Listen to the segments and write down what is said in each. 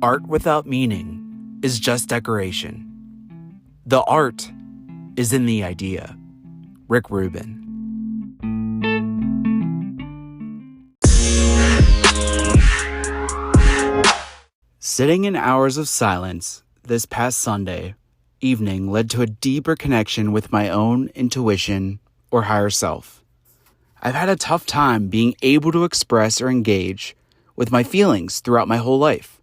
Art without meaning is just decoration. The art is in the idea. Rick Rubin. Sitting in hours of silence this past Sunday evening led to a deeper connection with my own intuition or higher self. I've had a tough time being able to express or engage with my feelings throughout my whole life.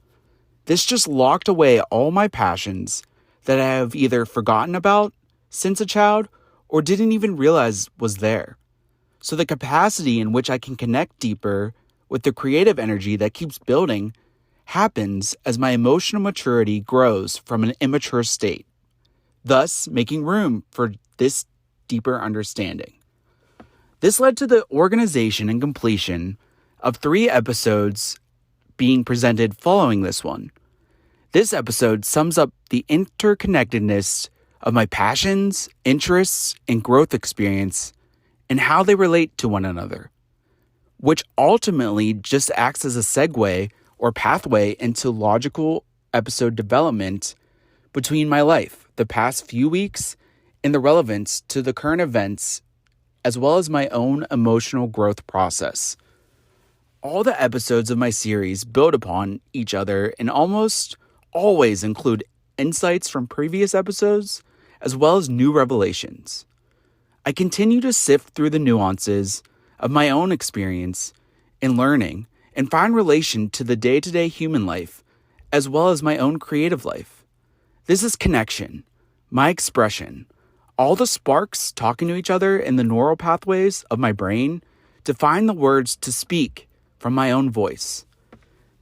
This just locked away all my passions that I have either forgotten about since a child or didn't even realize was there. So the capacity in which I can connect deeper with the creative energy that keeps building happens as my emotional maturity grows from an immature state, thus making room for this deeper understanding. This led to the organization and completion of 3 episodes being presented following this one. This episode sums up the interconnectedness of my passions, interests, and growth experience and how they relate to one another, which ultimately just acts as a segue or pathway into logical episode development between my life, the past few weeks, and the relevance to the current events, as well as my own emotional growth process. All the episodes of my series build upon each other and almost always include insights from previous episodes, as well as new revelations. I continue to sift through the nuances of my own experience in learning and find relation to the day-to-day human life, as well as my own creative life. This is connection, my expression, all the sparks talking to each other in the neural pathways of my brain to find the words to speak from my own voice.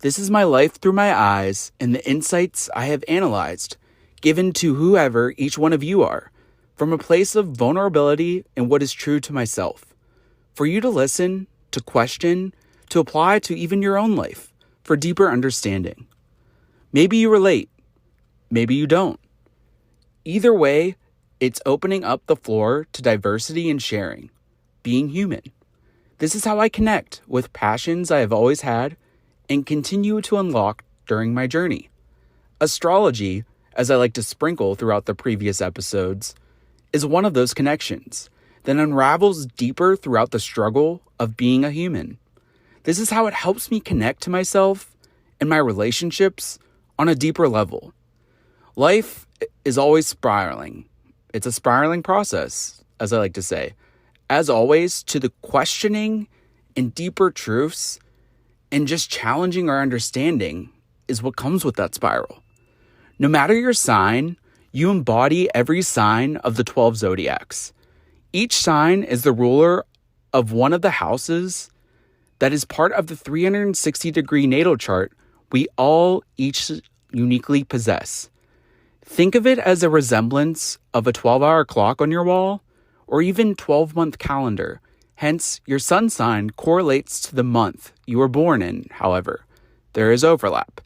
This is my life through my eyes and the insights I have analyzed, given to whoever each one of you are, from a place of vulnerability and what is true to myself. For you to listen, to question, to apply to even your own life for deeper understanding. Maybe you relate, maybe you don't. Either way, it's opening up the floor to diversity and sharing, being human. This is how I connect with passions I have always had and continue to unlock during my journey. Astrology, as I like to sprinkle throughout the previous episodes, is one of those connections that unravels deeper throughout the struggle of being a human. This is how it helps me connect to myself and my relationships on a deeper level. Life is always spiraling. It's a spiraling process, as I like to say. As always, to the questioning and deeper truths and just challenging our understanding is what comes with that spiral. No matter your sign, you embody every sign of the 12 zodiacs. Each sign is the ruler of one of the houses that is part of the 360-degree natal chart we all each uniquely possess. Think of it as a resemblance of a 12-hour clock on your wall or even 12-month calendar. Hence, your sun sign correlates to the month you were born in. However, there is overlap.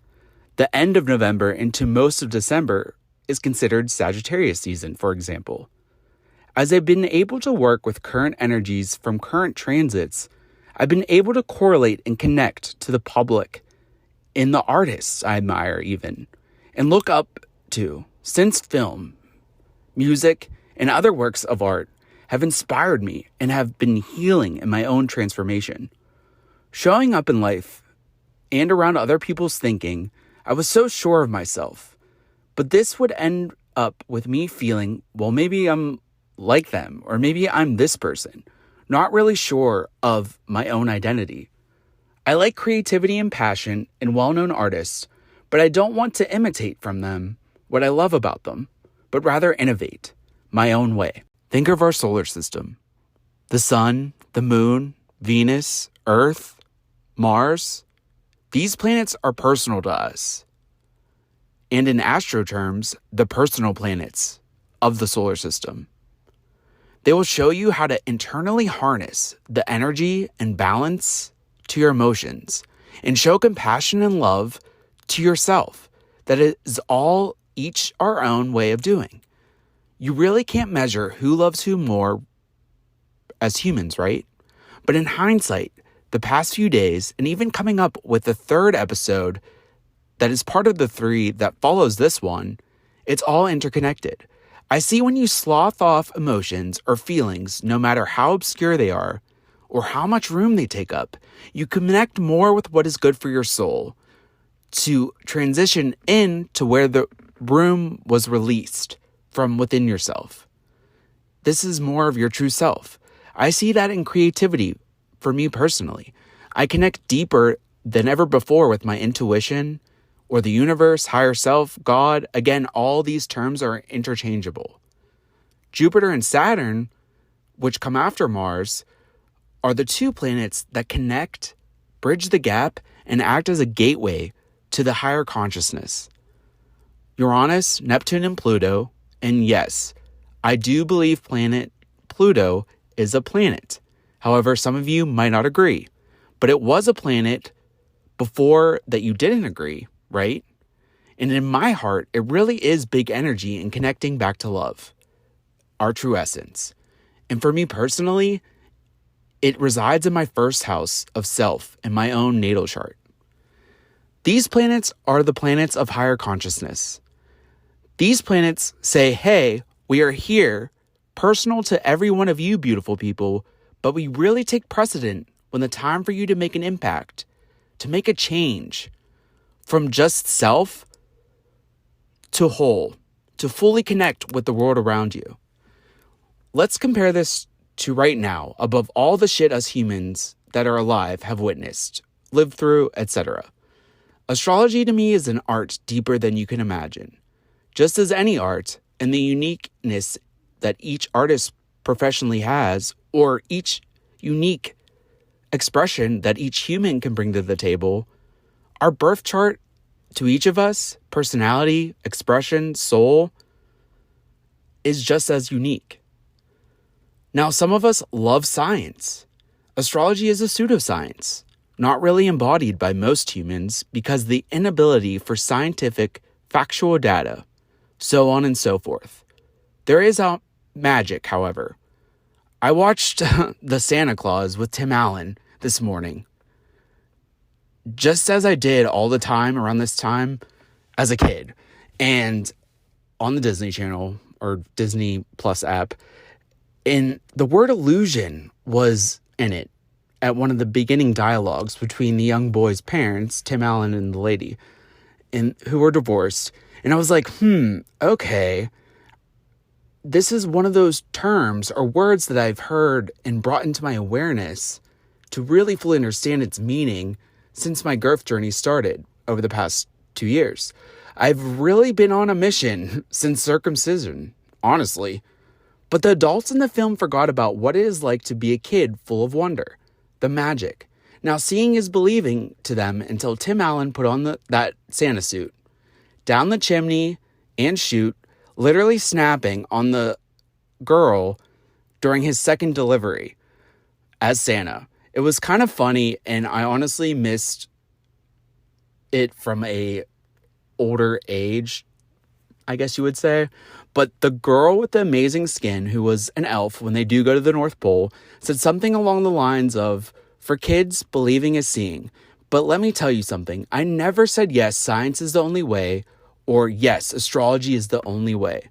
The end of November into most of December is considered Sagittarius season, for example. As I've been able to work with current energies from current transits, I've been able to correlate and connect to the public and the artists I admire even, and look up to, since film, music, and other works of art have inspired me and have been healing in my own transformation. Showing up in life and around other people's thinking, I was so sure of myself. But this would end up with me feeling, well, maybe I'm like them, or maybe I'm this person, not really sure of my own identity. I like creativity and passion in well-known artists, but I don't want to imitate from them what I love about them, but rather innovate my own way. Think of our solar system. The sun, the moon, Venus, Earth, Mars. These planets are personal to us. And in astro terms, the personal planets of the solar system. They will show you how to internally harness the energy and balance to your emotions and show compassion and love to yourself. That is all each our own way of doing. You really can't measure who loves who more as humans, right? But in hindsight, the past few days, and even coming up with the 3rd episode that is part of the three that follows this one, it's all interconnected. I see when you slough off emotions or feelings, no matter how obscure they are, or how much room they take up, you connect more with what is good for your soul to transition into where the room was released from within yourself. This is more of your true self. I see that in creativity for me personally. I connect deeper than ever before with my intuition or the universe, higher self, God. Again, all these terms are interchangeable. Jupiter and Saturn, which come after Mars, are the two planets that connect, bridge the gap, and act as a gateway to the higher consciousness. Uranus, Neptune, and Pluto, and yes, I do believe planet Pluto is a planet. However, some of you might not agree, but it was a planet before that you didn't agree, right? And in my heart, it really is big energy in connecting back to love, our true essence. And for me personally, it resides in my first house of self in my own natal chart. These planets are the planets of higher consciousness. These planets say, hey, we are here, personal to every one of you beautiful people, but we really take precedent when the time for you to make an impact, to make a change from just self to whole, to fully connect with the world around you. Let's compare this to right now, above all the shit us humans that are alive have witnessed, lived through, etc. Astrology to me is an art deeper than you can imagine. Just as any art, and the uniqueness that each artist professionally has, or each unique expression that each human can bring to the table, our birth chart to each of us, personality, expression, soul, is just as unique. Now, some of us love science. Astrology is a pseudoscience, not really embodied by most humans because the inability for scientific, factual data, so on and so forth. There is a magic, however. I watched The Santa Claus with Tim Allen this morning, just as I did all the time around this time as a kid, and on the Disney Channel or Disney Plus app, and the word illusion was in it at one of the beginning dialogues between the young boy's parents, Tim Allen and the lady, and who were divorced. And I was like, okay, this is one of those terms or words that I've heard and brought into my awareness to really fully understand its meaning since my growth journey started over the past 2 years. I've really been on a mission since circumcision, honestly. But the adults in the film forgot about what it is like to be a kid full of wonder, the magic. Now, seeing is believing to them until Tim Allen put on that Santa suit, down the chimney and shoot, literally snapping on the girl during his second delivery as Santa. It was kind of funny, and I honestly missed it from a older age, I guess you would say. But the girl with the amazing skin, who was an elf when they do go to the North Pole, said something along the lines of, for kids, believing is seeing. But let me tell you something. I never said yes, science is the only way, or yes, astrology is the only way.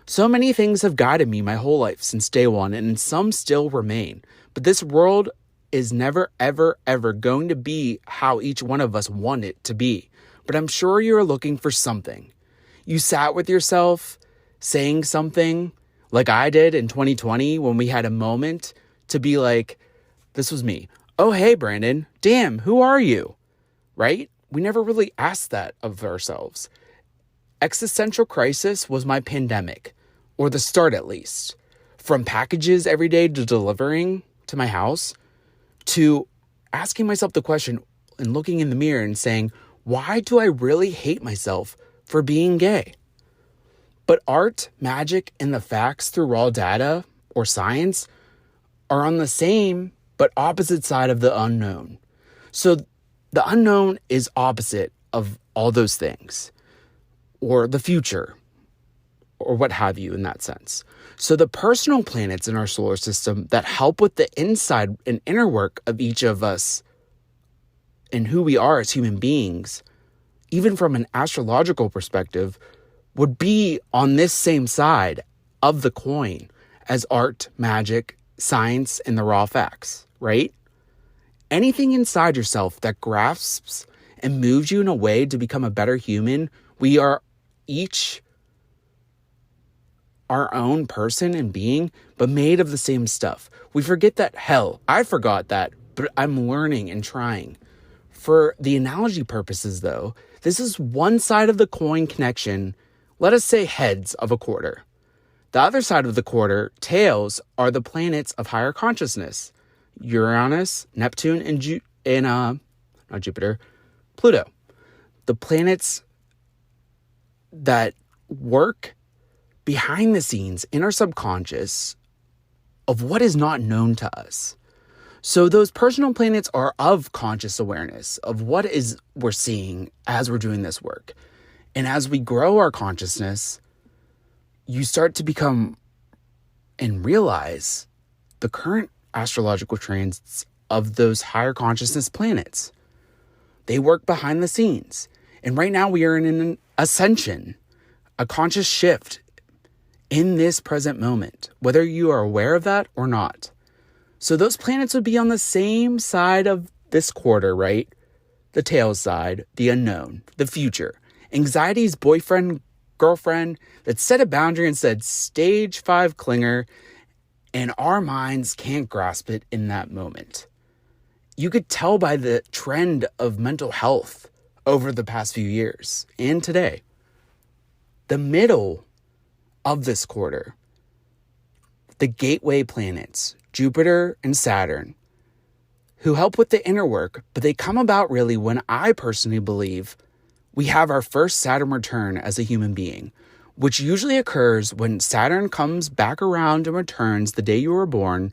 So many things have guided me my whole life since day one, and some still remain. But this world is never, ever, ever going to be how each one of us want it to be. But I'm sure you're looking for something. You sat with yourself, saying something like I did in 2020 when we had a moment to be like, this was me. Oh, hey, Brandon. Damn, who are you? Right? We never really asked that of ourselves. Existential crisis was my pandemic, or the start at least. From packages every day to delivering to my house, to asking myself the question and looking in the mirror and saying, why do I really hate myself for being gay? But art, magic, and the facts through raw data or science are on the same but opposite side of the unknown. So the unknown is opposite of all those things, or the future, or what have you in that sense. So the personal planets in our solar system that help with the inside and inner work of each of us and who we are as human beings, even from an astrological perspective, would be on this same side of the coin as art, magic, science, and the raw facts, right? Anything inside yourself that grasps and moves you in a way to become a better human, we are each our own person and being, but made of the same stuff. We forget that. Hell, I forgot that, but I'm learning and trying. For the analogy purposes, though, this is one side of the coin connection, let us say heads of a quarter. The other side of the quarter, tails, are the planets of higher consciousness. Uranus, Neptune, and not Jupiter, Pluto. The planets that work behind the scenes in our subconscious of what is not known to us. So those personal planets are of conscious awareness of what is we're seeing as we're doing this work. And as we grow our consciousness, you start to become and realize the current astrological transits of those higher consciousness planets. They work behind the scenes. And right now we are in an ascension, a conscious shift in this present moment, whether you are aware of that or not. So those planets would be on the same side of this quarter, right? The tail side, the unknown, the future. Anxiety's boyfriend, girlfriend that set a boundary and said stage 5 clinger, and our minds can't grasp it in that moment. You could tell by the trend of mental health over the past few years and today. The middle of this quarter, the gateway planets, Jupiter and Saturn, who help with the inner work, but they come about really when I personally believe we have our first Saturn return as a human being, which usually occurs when Saturn comes back around and returns the day you were born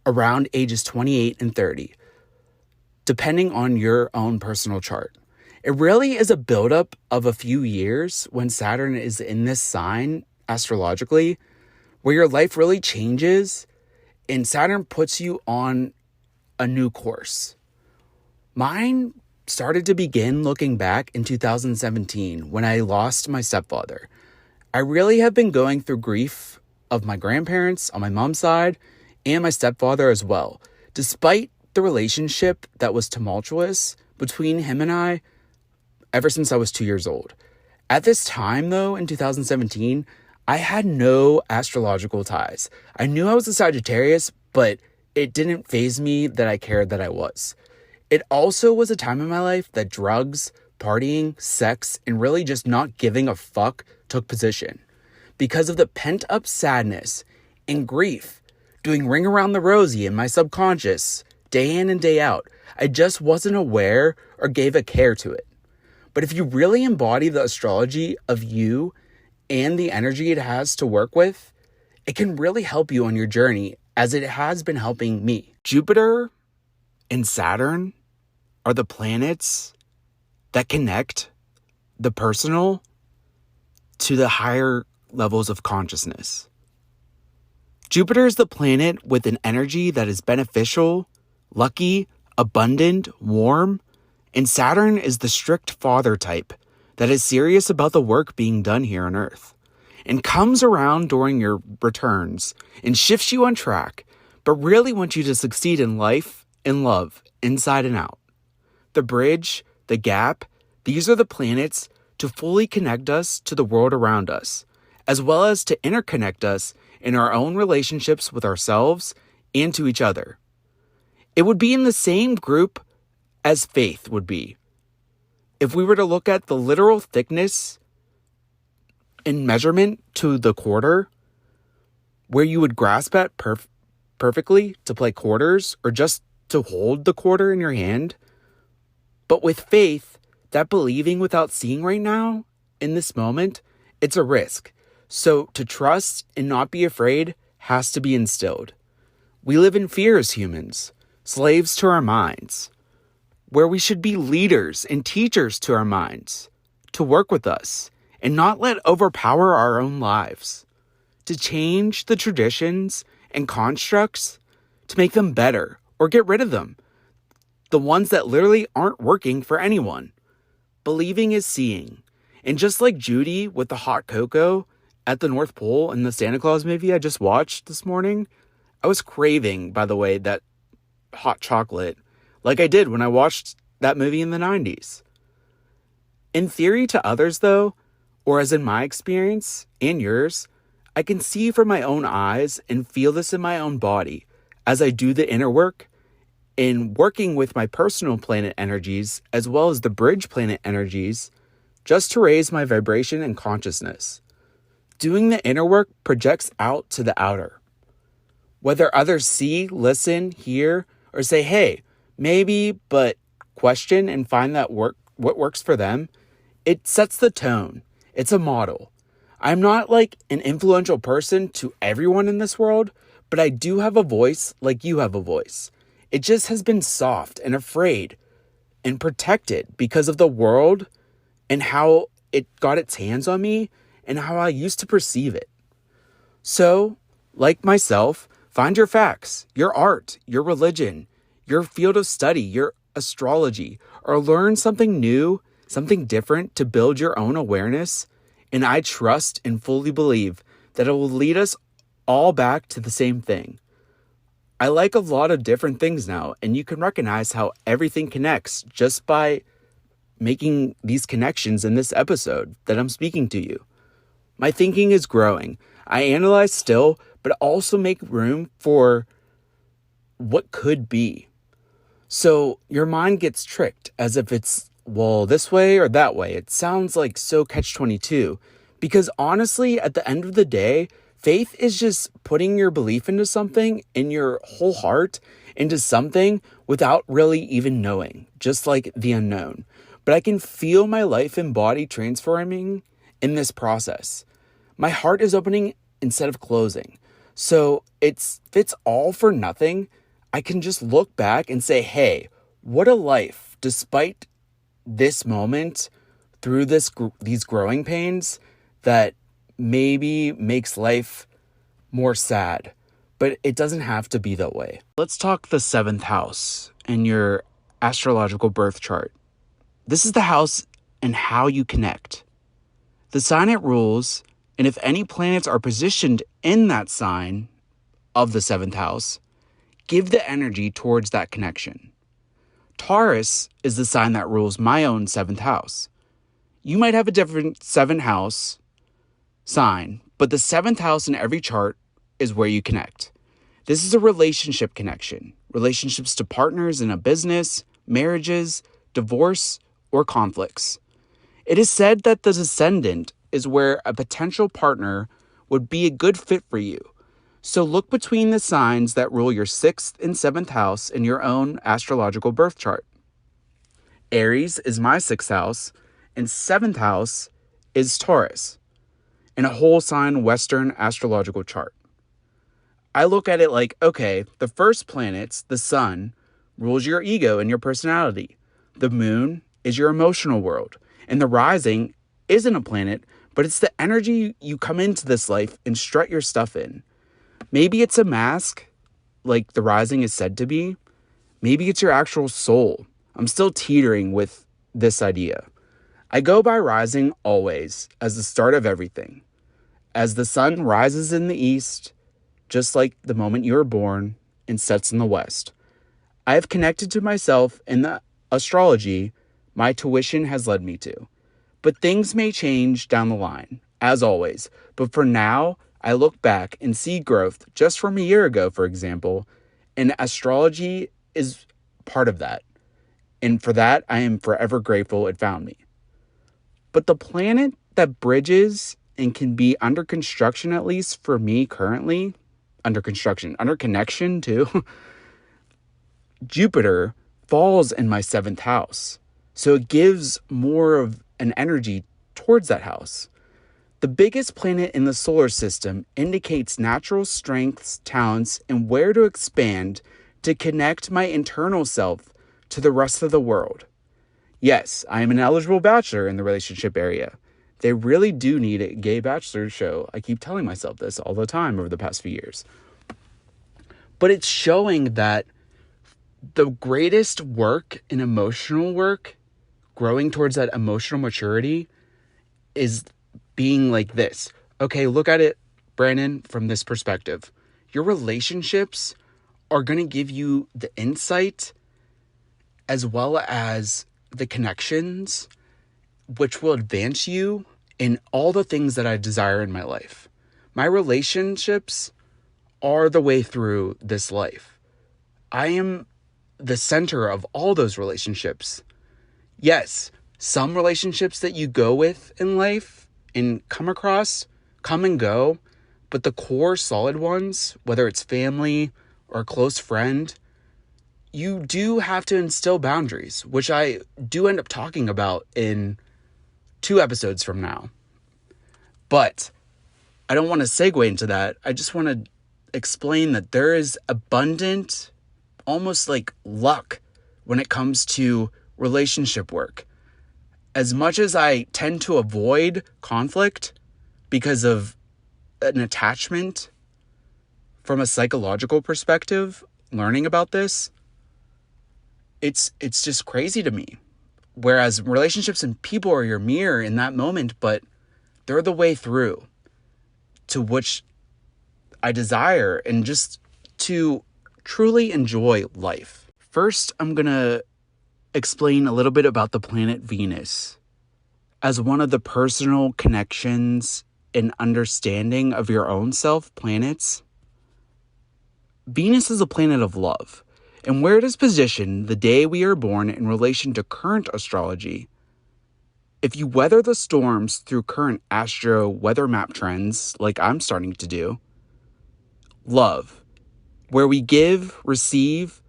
around ages 28 and 30, depending on your own personal chart. It really is a buildup of a few years when Saturn is in this sign astrologically, where your life really changes and Saturn puts you on a new course. Mine started to begin looking back in 2017 when I lost my stepfather. I really have been going through grief of my grandparents on my mom's side and my stepfather as well. Despite the relationship that was tumultuous between him and I ever since I was 2 years old. At this time, though, in 2017, I had no astrological ties. I knew I was a Sagittarius, but it didn't faze me that I cared that I was. It also was a time in my life that drugs, partying, sex, and really just not giving a fuck took position. Because of the pent-up sadness and grief, doing Ring Around the Rosie in my subconscious, day in and day out, I just wasn't aware or gave a care to it. But if you really embody the astrology of you and the energy it has to work with, it can really help you on your journey as it has been helping me. Jupiter and Saturn are the planets that connect the personal to the higher levels of consciousness. Jupiter is the planet with an energy that is beneficial, lucky, abundant, warm, and Saturn is the strict father type that is serious about the work being done here on Earth and comes around during your returns and shifts you on track, but really wants you to succeed in life and love, inside and out. The bridge, the gap, these are the planets to fully connect us to the world around us, as well as to interconnect us in our own relationships with ourselves and to each other. It would be in the same group as faith would be. If we were to look at the literal thickness in measurement to the quarter, where you would grasp at perfectly to play quarters or just to hold the quarter in your hand. But with faith, that believing without seeing right now, in this moment, it's a risk. So to trust and not be afraid has to be instilled. We live in fear as humans, slaves to our minds, where we should be leaders and teachers to our minds, to work with us and not let overpower our own lives, to change the traditions and constructs to make them better or get rid of them, the ones that literally aren't working for anyone. believing is seeing. And just like Judy with the hot cocoa at the North Pole in the Santa Claus movie I just watched this morning, I was craving, by the way, that hot chocolate like I did when I watched that movie in the 90s. In theory to others, though, or as in my experience and yours, I can see from my own eyes and feel this in my own body as I do the inner work in working with my personal planet energies as well as the bridge planet energies just to raise my vibration and consciousness. Doing the inner work projects out to the outer. Whether others see, listen, hear, or say, hey, maybe, but question and find that what works for them, it sets the tone. It's a model. I'm not like an influential person to everyone in this world, but I do have a voice like you have a voice. It just has been soft and afraid and protected because of the world and how it got its hands on me and how I used to perceive it. So, like myself, find your facts, your art, your religion, your field of study, your astrology, or learn something new, something different to build your own awareness. And I trust and fully believe that it will lead us all back to the same thing. I like a lot of different things now, and you can recognize how everything connects just by making these connections in this episode that I'm speaking to you. My thinking is growing. I analyze still, but also make room for what could be. So your mind gets tricked as if it's, well, this way or that way. It sounds like so catch-22 because honestly, at the end of the day, faith is just putting your belief into something in your whole heart into something without really even knowing, just like the unknown. But I can feel my life and body transforming in this process. My heart is opening instead of closing. So if it's all for nothing, I can just look back and say, hey, what a life, despite this moment, through these growing pains that maybe makes life more sad. But it doesn't have to be that way. Let's talk the 7th house in your astrological birth chart. This is the house and how you connect. The sign it rules, and if any planets are positioned in that sign of the 7th house, give the energy towards that connection. Taurus is the sign that rules my own 7th house. You might have a different 7th house sign, but the 7th house in every chart is where you connect. This is a relationship connection. Relationships to partners in a business, marriages, divorce, or conflicts. It is said that the descendant is where a potential partner would be a good fit for you. So look between the signs that rule your 6th and 7th house in your own astrological birth chart. Aries is my 6th house, and 7th house is Taurus, in a whole sign Western astrological chart. I look at it like, okay, the first planets, the sun, rules your ego and your personality. The moon is your emotional world, and the rising isn't a planet, but it's the energy you come into this life and strut your stuff in. Maybe it's a mask, like the rising is said to be. Maybe it's your actual soul. I'm still teetering with this idea. I go by rising always as the start of everything. As the sun rises in the east, just like the moment you were born, and sets in the west. I have connected to myself in the astrology my tuition has led me to. But things may change down the line, as always. But for now, I look back and see growth just from a year ago, for example, and astrology is part of that. And for that, I am forever grateful it found me. But the planet that bridges and can be under construction, at least for me currently, under connection too, Jupiter falls in my 7th house. So it gives more of an energy towards that house. The biggest planet in the solar system indicates natural strengths, talents, and where to expand to connect my internal self to the rest of the world. Yes, I am an eligible bachelor in the relationship area. They really do need a gay bachelor show. I keep telling myself this all the time over the past few years. But it's showing that the greatest work and emotional work growing towards that emotional maturity is being like this. Okay, look at it, Brandon, from this perspective. Your relationships are going to give you the insight as well as the connections, which will advance you in all the things that I desire in my life. My relationships are the way through this life. I am the center of all those relationships. Yes, some relationships that you go with in life and come across come and go, but the core solid ones, whether it's family or a close friend, you do have to instill boundaries, which I do end up talking about in 2 episodes from now. But I don't want to segue into that. I just want to explain that there is abundant, almost like luck when it comes to relationship work. As much as I tend to avoid conflict because of an attachment from a psychological perspective, learning about this, it's just crazy to me. Whereas relationships and people are your mirror in that moment, but they're the way through to which I desire and just to truly enjoy life. First, I'm going to explain a little bit about the planet Venus as one of the personal connections and understanding of your own self planets. Venus is a planet of love, and where it is positioned the day we are born in relation to current astrology. If you weather the storms through current astro weather map trends, like I'm starting to do, love, where we give, receive,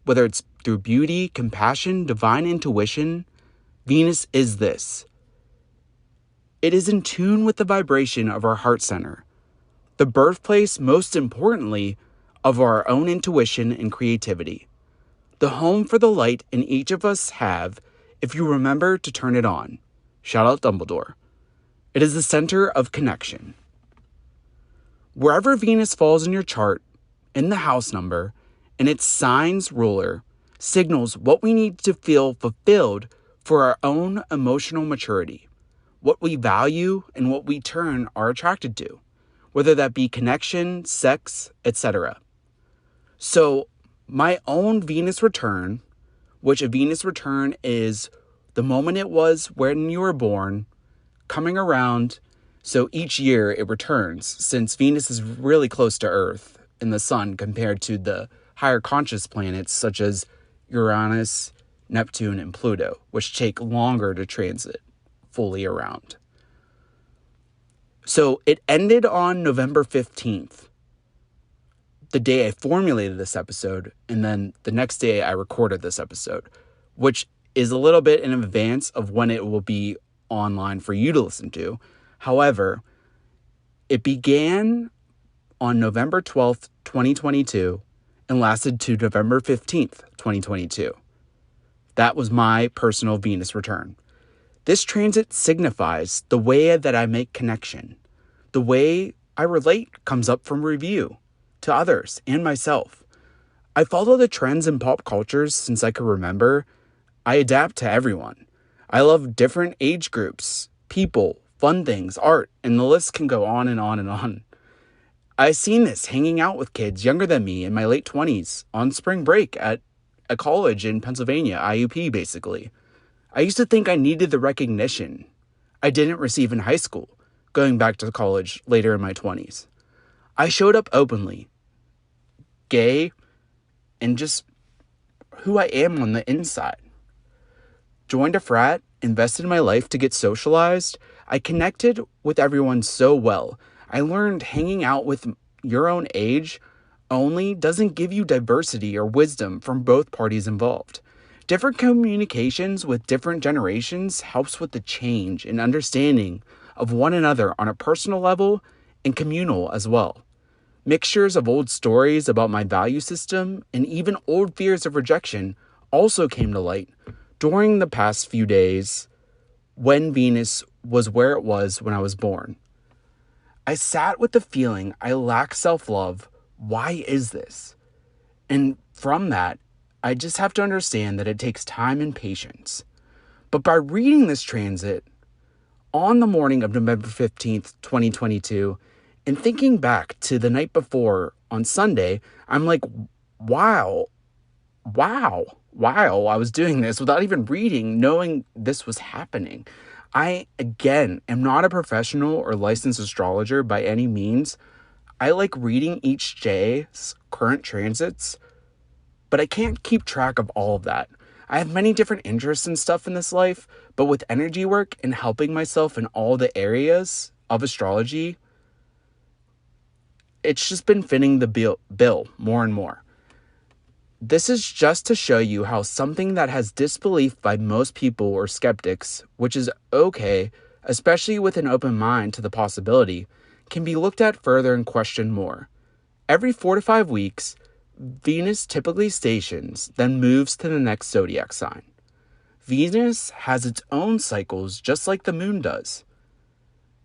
whether it's through beauty, compassion, divine intuition, Venus is this. It is in tune with the vibration of our heart center, the birthplace, most importantly, of our own intuition and creativity, the home for the light in each of us have if you remember to turn it on. Shout out Dumbledore. It is the center of connection. Wherever Venus falls in your chart, in the house number, and its sign's ruler, signals what we need to feel fulfilled for our own emotional maturity, what we value and what we are attracted to, whether that be connection, sex, etc. So my own Venus return, which a Venus return is the moment it was when you were born, coming around, so each year it returns, since Venus is really close to Earth and the Sun compared to the higher conscious planets such as Uranus, Neptune, and Pluto, which take longer to transit fully around. So it ended on November 15th, the day I formulated this episode, and then the next day I recorded this episode, which is a little bit in advance of when it will be online for you to listen to. However, it began on November 12th, 2022, and lasted to November 15th, 2022. That was my personal Venus return. This transit signifies the way that I make connection. The way I relate comes up from review to others and myself. I follow the trends in pop cultures since I can remember. I adapt to everyone. I love different age groups, people, fun things, art, and the list can go on and on and on. I've seen this hanging out with kids younger than me in my late 20s on spring break at a college in Pennsylvania, IUP basically. I used to think I needed the recognition I didn't receive in high school, going back to college later in my 20s. I showed up openly, gay, and just who I am on the inside. Joined a frat, invested in my life to get socialized. I connected with everyone so well. I learned hanging out with your own age only doesn't give you diversity or wisdom from both parties involved. Different communications with different generations helps with the change and understanding of one another on a personal level and communal as well. Mixtures of old stories about my value system and even old fears of rejection also came to light during the past few days when Venus was where it was when I was born. I sat with the feeling I lack self-love. Why is this? And from that, I just have to understand that it takes time and patience. But by reading this transit on the morning of November 15th, 2022, and thinking back to the night before on Sunday, I'm like, wow, I was doing this without even reading, knowing this was happening. I, again, am not a professional or licensed astrologer by any means. I like reading each day's current transits, but I can't keep track of all of that. I have many different interests and stuff in this life, but with energy work and helping myself in all the areas of astrology, it's just been fitting the bill more and more. This is just to show you how something that has disbelief by most people or skeptics, which is okay, especially with an open mind to the possibility, can be looked at further and questioned more. Every 4 to 5 weeks, Venus typically stations, then moves to the next zodiac sign. Venus has its own cycles just like the moon does.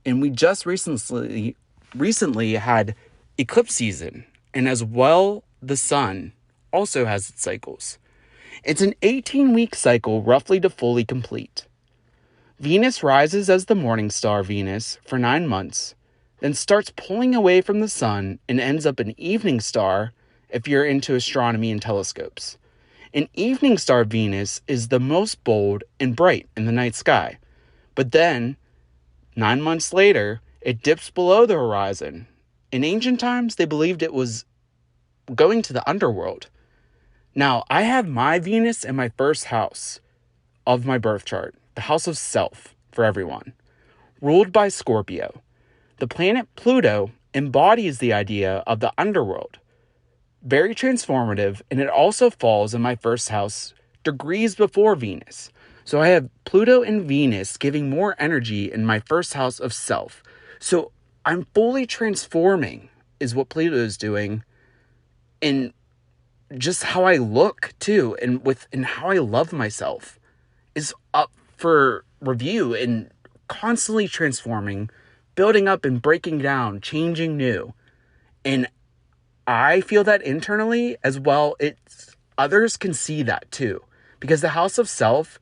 And we just recently had eclipse season, and as well the sun also has its cycles. It's an 18-week cycle roughly to fully complete. Venus rises as the morning star Venus for 9 months, then starts pulling away from the sun and ends up an evening star if you're into astronomy and telescopes. An evening star Venus is the most bold and bright in the night sky, but then 9 months later, it dips below the horizon. In ancient times, they believed it was going to the underworld. Now, I have my Venus in my first house of my birth chart, the house of self for everyone, ruled by Scorpio. The planet Pluto embodies the idea of the underworld. Very transformative, and it also falls in my first house degrees before Venus. So I have Pluto and Venus giving more energy in my first house of self. So I'm fully transforming is what Pluto is doing in just how I look too, and how I love myself is up for review and constantly transforming, building up and breaking down, changing new. And I feel that internally as well. Others can see that too, because the house of self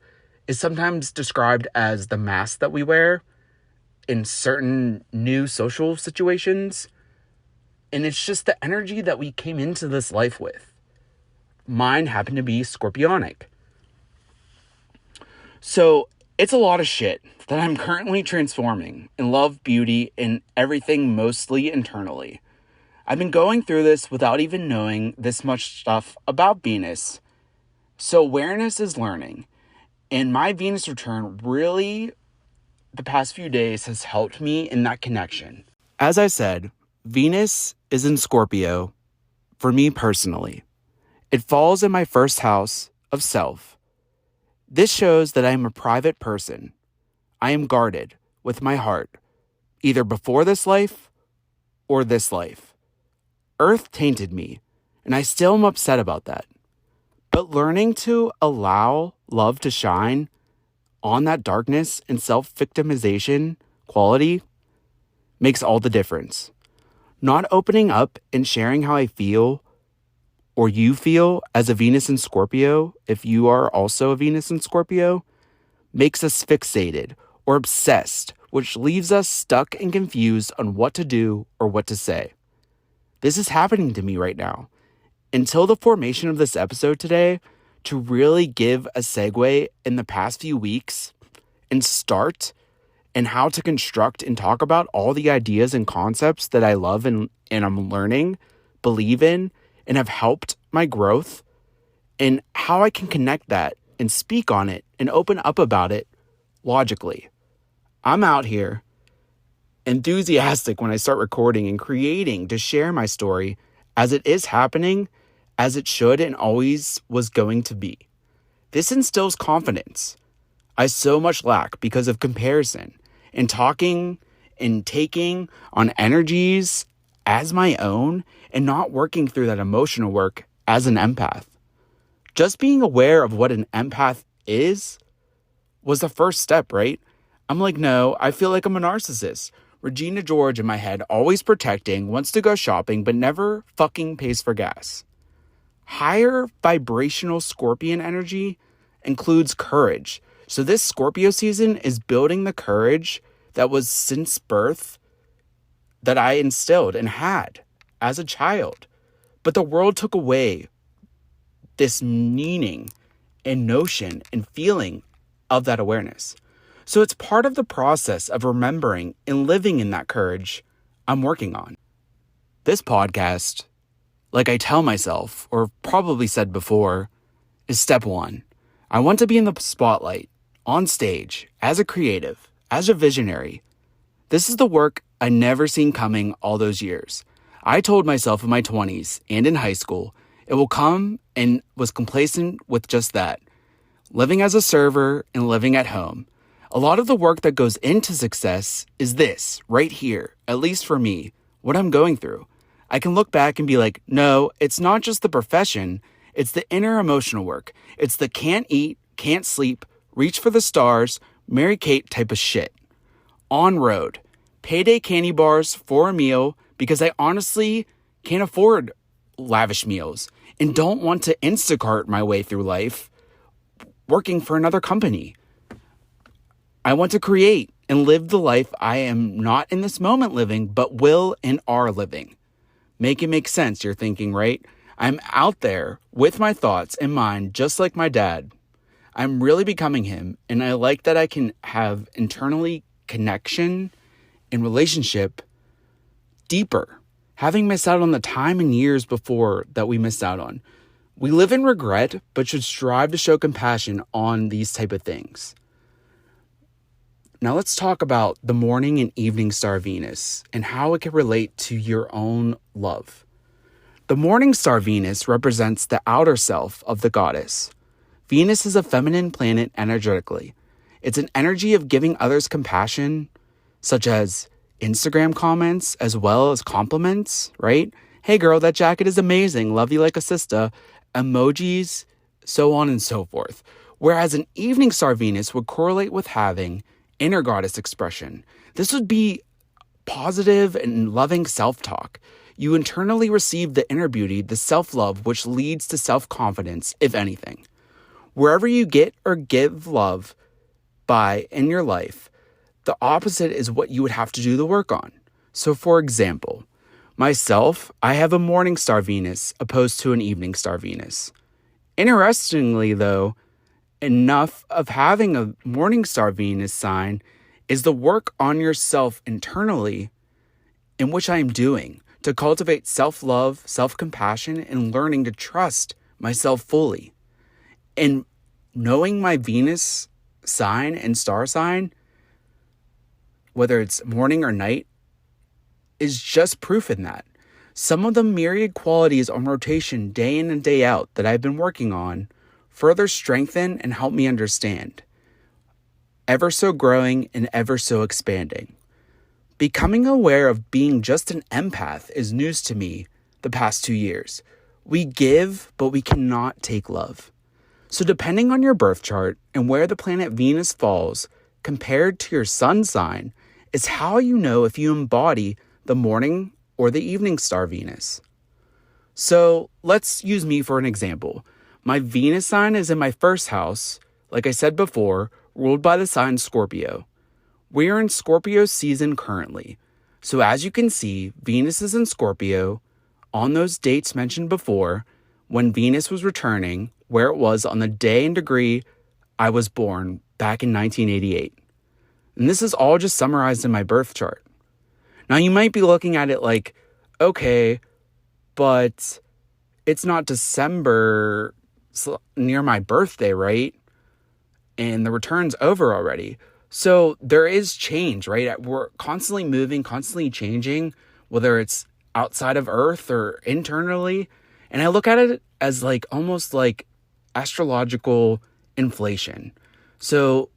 is sometimes described as the mask that we wear in certain new social situations. And it's just the energy that we came into this life with. Mine happened to be scorpionic. So it's a lot of shit that I'm currently transforming in love, beauty, and everything mostly internally. I've been going through this without even knowing this much stuff about Venus. So awareness is learning. And my Venus return really, the past few days, has helped me in that connection. As I said, Venus is in Scorpio for me personally. It falls in my first house of self. This shows that I am a private person. I am guarded with my heart, either before this life or this life. Earth tainted me, and I still am upset about that. But learning to allow love to shine on that darkness and self-victimization quality makes all the difference. Not opening up and sharing how I feel or you feel as a Venus in Scorpio, if you are also a Venus in Scorpio, makes us fixated or obsessed, which leaves us stuck and confused on what to do or what to say. This is happening to me right now. Until the formation of this episode today, to really give a segue in the past few weeks and start and how to construct and talk about all the ideas and concepts that I love and I'm learning, believe in, and have helped my growth, and how I can connect that and speak on it and open up about it logically. I'm out here enthusiastic when I start recording and creating to share my story as it is happening, as it should and always was going to be. This instills confidence I so much lack because of comparison and talking and taking on energies as my own and not working through that emotional work as an empath. Just being aware of what an empath is was the first step, right? I'm like, no, I feel like I'm a narcissist. Regina George in my head, always protecting, wants to go shopping, but never fucking pays for gas. Higher vibrational scorpion energy includes courage, So this Scorpio season is building the courage that was since birth that I instilled and had as a child. But the world took away this meaning and notion and feeling of that awareness. So it's part of the process of remembering and living in that courage I'm working on. This podcast, like I tell myself, or probably said before, is step one. I want to be in the spotlight, on stage, as a creative, as a visionary. This is the work I never seen coming all those years. I told myself in my 20s and in high school, it will come, and was complacent with just that. Living as a server and living at home. A lot of the work that goes into success is this, right here, at least for me, what I'm going through. I can look back and be like, no, it's not just the profession, it's the inner emotional work. It's the can't eat, can't sleep, reach for the stars, Mary Kate type of shit. On road, payday candy bars for a meal because I honestly can't afford lavish meals and don't want to Instacart my way through life working for another company. I want to create and live the life I am not in this moment living, but will and are living. Make it make sense, you're thinking, right? I'm out there with my thoughts in mind, just like my dad. I'm really becoming him, and I like that I can have internally connection and relationship deeper, having missed out on the time and years before that we missed out on. We live in regret, but should strive to show compassion on these type of things. Now let's talk about the morning and evening star Venus and how it can relate to your own love. The morning star Venus represents the outer self of the goddess. Venus is a feminine planet energetically. It's an energy of giving others compassion, such as Instagram comments as well as compliments, right? Hey girl, that jacket is amazing. Love you like a sister. Emojis, so on and so forth. Whereas an evening star Venus would correlate with having inner goddess expression. This would be positive and loving self-talk. You internally receive the inner beauty, the self-love, which leads to self-confidence, if anything. Wherever you get or give love by in your life, the opposite is what you would have to do the work on. So for example, myself, I have a morning star Venus opposed to an evening star Venus. Interestingly though, enough of having a morning star Venus sign is the work on yourself internally in which I am doing to cultivate self-love, self-compassion, and learning to trust myself fully. And knowing my Venus sign and star sign, whether it's morning or night, is just proof in that. Some of the myriad qualities on rotation day in and day out that I've been working on further strengthen and help me understand. Ever so growing and ever so expanding. Becoming aware of being just an empath is news to me the past 2 years. We give, but we cannot take love. So depending on your birth chart and where the planet Venus falls compared to your sun sign is how you know if you embody the morning or the evening star Venus. So let's use me for an example. My Venus sign is in my first house, like I said before, ruled by the sign Scorpio. We are in Scorpio season currently. So as you can see, Venus is in Scorpio on those dates mentioned before when Venus was returning where it was on the day and degree I was born back in 1988. And this is all just summarized in my birth chart. Now you might be looking at it like, okay, but it's not December near my birthday, right? And the return's over already. So there is change, right? We're constantly moving, constantly changing, whether it's outside of Earth or internally. And I look at it as like almost like astrological inflation. So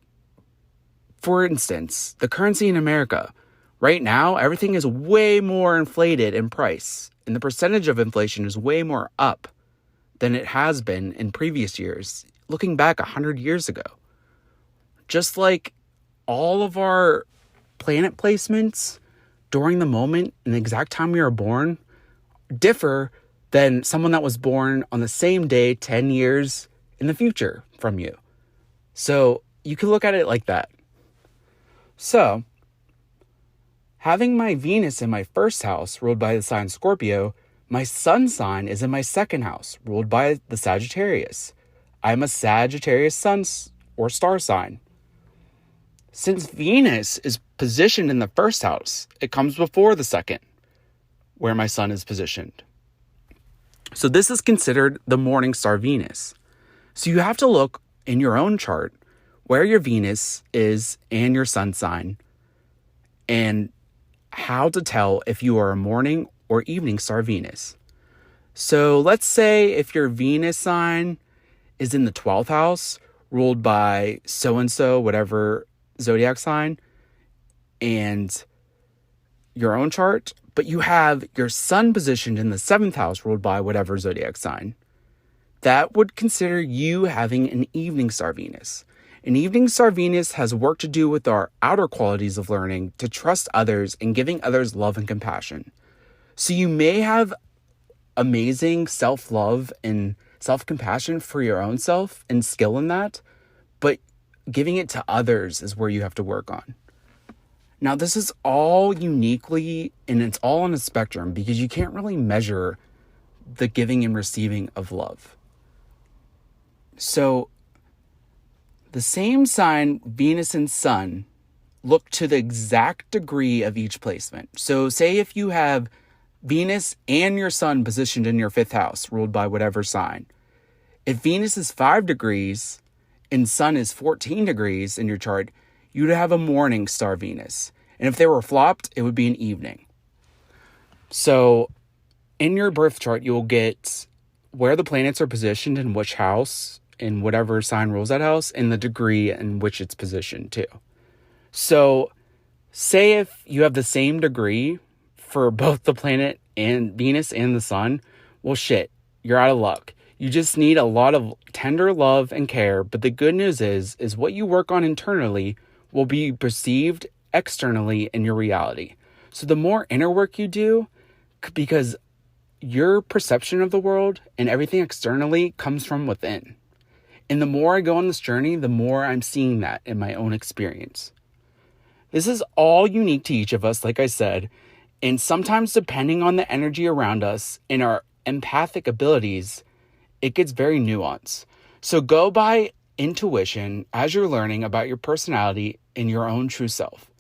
for instance, the currency in America, right now, everything is way more inflated in price. And the percentage of inflation is way more up than it has been in previous years, looking back 100 years ago. Just like all of our planet placements during the moment and the exact time we were born differ than someone that was born on the same day 10 years in the future from you. So you can look at it like that. So, having my Venus in my first house, ruled by the sign Scorpio, my sun sign is in my second house, ruled by the Sagittarius. I'm a Sagittarius sun or star sign. Since Venus is positioned in the first house, it comes before the second, where my sun is positioned. So this is considered the morning star Venus. So you have to look in your own chart where your Venus is and your sun sign, and how to tell if you are a morning or evening star Venus. So let's say if your Venus sign is in the 12th house, ruled by so-and-so, whatever zodiac sign, and your own chart, but you have your sun positioned in the 7th house, ruled by whatever zodiac sign, that would consider you having an evening star Venus. An evening star Venus has work to do with our outer qualities of learning to trust others and giving others love and compassion. So you may have amazing self-love and self-compassion for your own self and skill in that, but giving it to others is where you have to work on. Now, this is all uniquely, and it's all on a spectrum because you can't really measure the giving and receiving of love. So, the same sign, Venus and Sun, look to the exact degree of each placement. So, say if you have Venus and your Sun positioned in your 5th house, ruled by whatever sign. If Venus is 5 degrees and Sun is 14 degrees in your chart, you'd have a morning star Venus. And if they were flopped, it would be an evening. So in your birth chart, you'll get where the planets are positioned in which house, in whatever sign rules that house, and the degree in which it's positioned too. So say if you have the same degree for both the planet and Venus and the Sun, well, shit, you're out of luck. You just need a lot of tender love and care. But the good news is what you work on internally will be perceived externally in your reality. So the more inner work you do, because your perception of the world and everything externally comes from within. And the more I go on this journey, the more I'm seeing that in my own experience. This is all unique to each of us, like I said, and sometimes depending on the energy around us and our empathic abilities, it gets very nuanced. So go by intuition as you're learning about your personality and your own true self.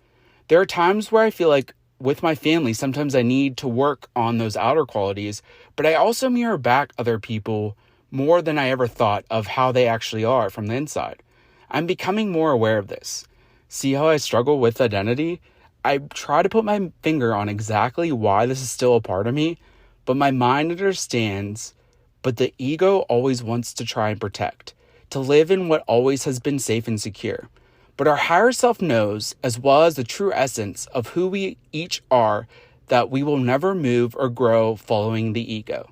There are times where I feel like with my family, sometimes I need to work on those outer qualities, but I also mirror back other people more than I ever thought of how they actually are from the inside. I'm becoming more aware of this. See how I struggle with identity? I try to put my finger on exactly why this is still a part of me, but my mind understands, but the ego always wants to try and protect, to live in what always has been safe and secure. But our higher self knows, as well as the true essence of who we each are, that we will never move or grow following the ego.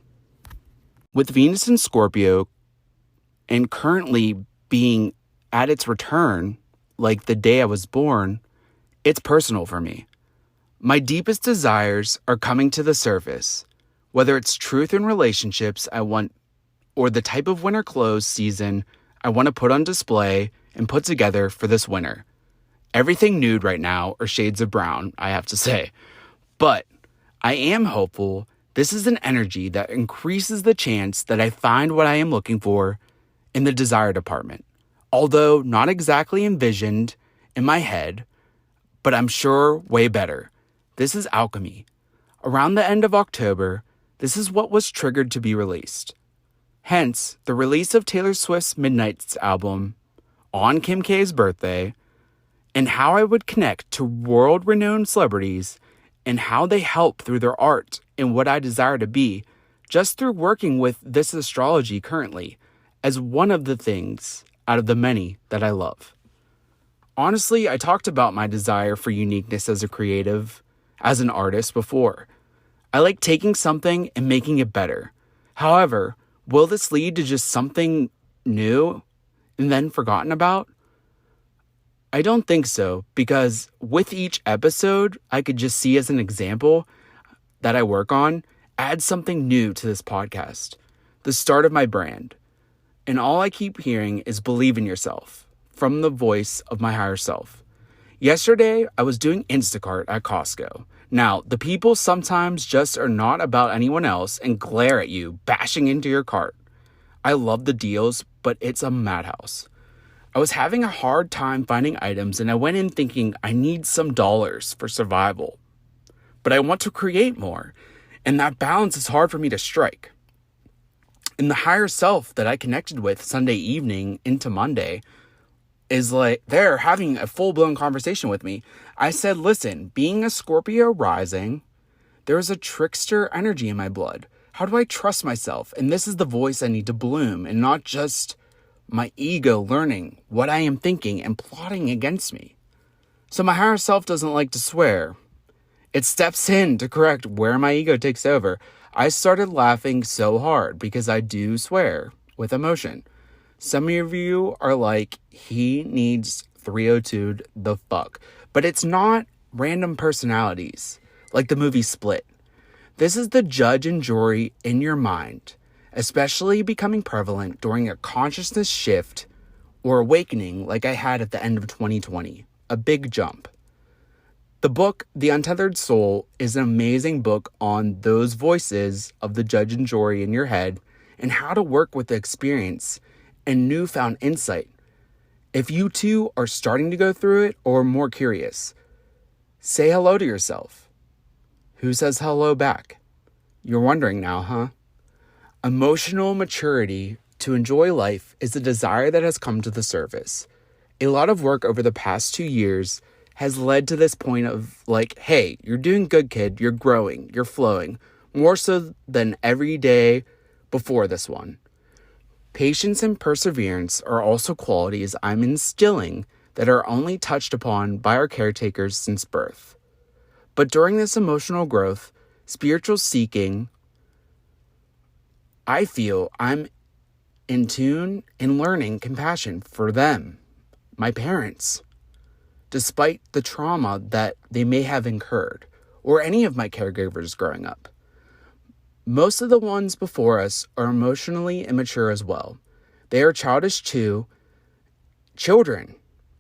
With Venus in Scorpio, and currently being at its return, like the day I was born, it's personal for me. My deepest desires are coming to the surface, whether it's truth in relationships I want, or the type of winter clothes season I want to put on display and put together for this winter. Everything nude right now, or shades of brown, I have to say. But I am hopeful this is an energy that increases the chance that I find what I am looking for in the desire department. Although not exactly envisioned in my head, but I'm sure way better. This is alchemy. Around the end of October, this is what was triggered to be released. Hence, the release of Taylor Swift's Midnight's album on Kim K's birthday, and how I would connect to world-renowned celebrities and how they help through their art and what I desire to be, just through working with this astrology currently as one of the things out of the many that I love. Honestly, I talked about my desire for uniqueness as a creative, as an artist before. I like taking something and making it better. However, will this lead to just something new and then forgotten about? I don't think so, because with each episode, I could just see as an example that I work on, add something new to this podcast, the start of my brand. And all I keep hearing is believe in yourself, from the voice of my higher self. Yesterday, I was doing Instacart at Costco. Now, the people sometimes just are not about anyone else and glare at you, bashing into your cart. I love the deals, but it's a madhouse. I was having a hard time finding items, and I went in thinking I need some dollars for survival. But I want to create more, and that balance is hard for me to strike. And the higher self that I connected with Sunday evening into Monday is like, they're having a full-blown conversation with me. I said, listen, being a Scorpio rising, there is a trickster energy in my blood. How do I trust myself? And this is the voice I need to bloom, and not just my ego learning what I am thinking and plotting against me. So my higher self doesn't like to swear. It steps in to correct where my ego takes over. I started laughing so hard because I do swear with emotion. Some of you are like, he needs 302'd the fuck. But it's not random personalities like the movie Split. This is the judge and jury in your mind, especially becoming prevalent during a consciousness shift or awakening like I had at the end of 2020. A big jump. The book, The Untethered Soul, is an amazing book on those voices of the judge and jury in your head and how to work with the experience and newfound insight. If you too are starting to go through it or more curious, say hello to yourself. Who says hello back? You're wondering now, huh? Emotional maturity to enjoy life is a desire that has come to the surface. A lot of work over the past 2 years has led to this point of like, hey, you're doing good, kid. You're growing. You're flowing. More so than every day before this one. Patience and perseverance are also qualities I'm instilling that are only touched upon by our caretakers since birth. But during this emotional growth, spiritual seeking, I feel I'm in tune and learning compassion for them, my parents, despite the trauma that they may have incurred, or any of my caregivers growing up. Most of the ones before us are emotionally immature as well. They are childish too, children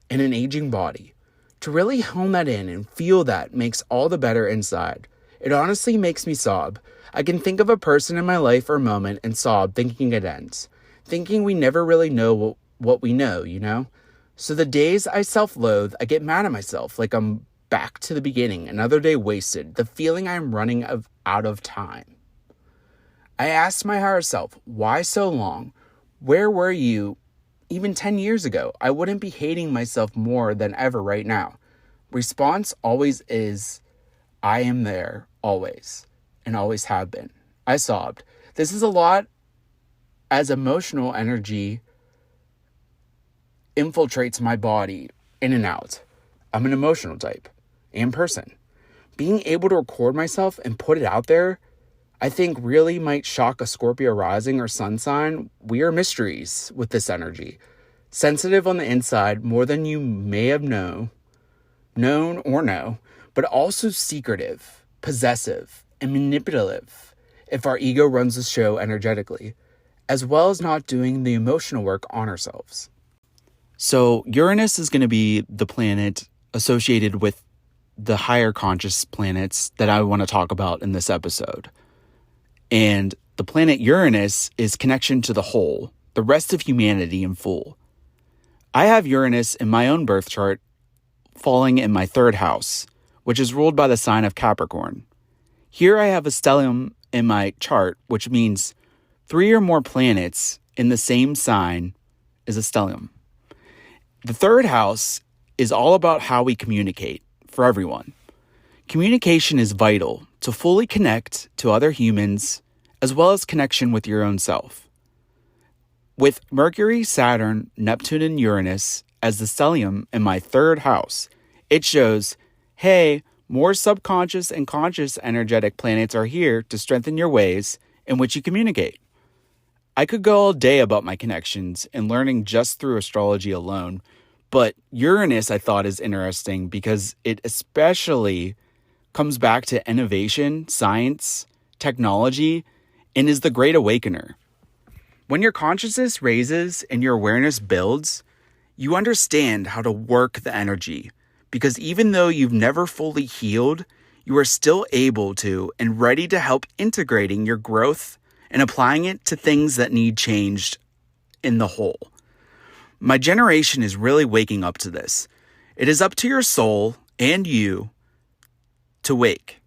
in an aging body. To really hone that in and feel that makes all the better inside. It honestly makes me sob. I can think of a person in my life or moment and sob thinking it ends. Thinking we never really know what we know, you know? So the days I self-loathe, I get mad at myself like I'm back to the beginning, another day wasted, the feeling I'm running out of time. I asked my higher self, why so long? Where were you even 10 years ago? I wouldn't be hating myself more than ever right now. Response always is, I am there, always, and always have been. I sobbed. This is a lot as emotional energy infiltrates my body in and out. I'm an emotional type and person. Being able to record myself and put it out there, I think really might shock a Scorpio rising or sun sign. We are mysteries with this energy. Sensitive on the inside more than you may have known or know, but also secretive, possessive, and manipulative if our ego runs the show energetically, as well as not doing the emotional work on ourselves. So Uranus is going to be the planet associated with the higher conscious planets that I want to talk about in this episode. And the planet Uranus is connection to the whole, the rest of humanity in full. I have Uranus in my own birth chart falling in my third house, which is ruled by the sign of Capricorn. Here I have a stellium in my chart, which means 3 or more planets in the same sign is a stellium. The third house is all about how we communicate for everyone. Communication is vital to fully connect to other humans, as well as connection with your own self. With Mercury, Saturn, Neptune, and Uranus as the stellium in my third house, it shows, hey, more subconscious and conscious energetic planets are here to strengthen your ways in which you communicate. I could go all day about my connections and learning just through astrology alone, but Uranus I thought is interesting because it especially comes back to innovation, science, technology, and is the great awakener. When your consciousness raises and your awareness builds, You understand how to work the energy, because even though you've never fully healed, you are still able to and ready to help integrating your growth and applying it to things that need changed in the whole. My generation is really waking up to this. It is up to your soul and you to wake.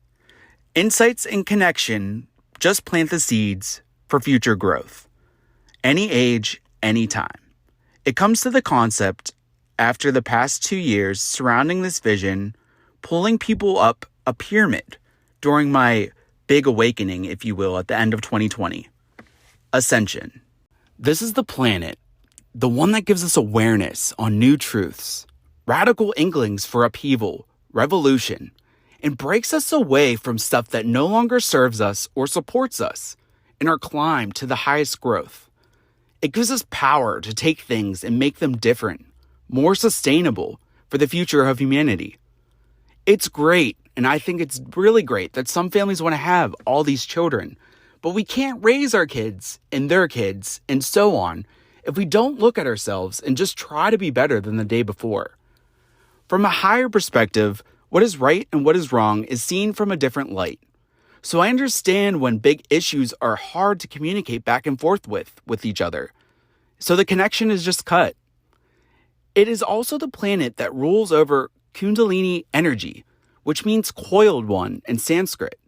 Insights and connection just plant the seeds for future growth. Any age, any time. It comes to the concept after the past 2 years surrounding this vision, pulling people up a pyramid during my big awakening, if you will, at the end of 2020. Ascension. This is the planet, the one that gives us awareness on new truths, radical inklings for upheaval, revolution, and breaks us away from stuff that no longer serves us or supports us in our climb to the highest growth. It gives us power to take things and make them different, more sustainable for the future of humanity. It's great, and I think it's really great that some families want to have all these children, but we can't raise our kids and their kids and so on if we don't look at ourselves and just try to be better than the day before. From a higher perspective, what is right and what is wrong is seen from a different light. So I understand when big issues are hard to communicate back and forth with each other. So the connection is just cut. It is also the planet that rules over Kundalini energy, which means coiled one in Sanskrit.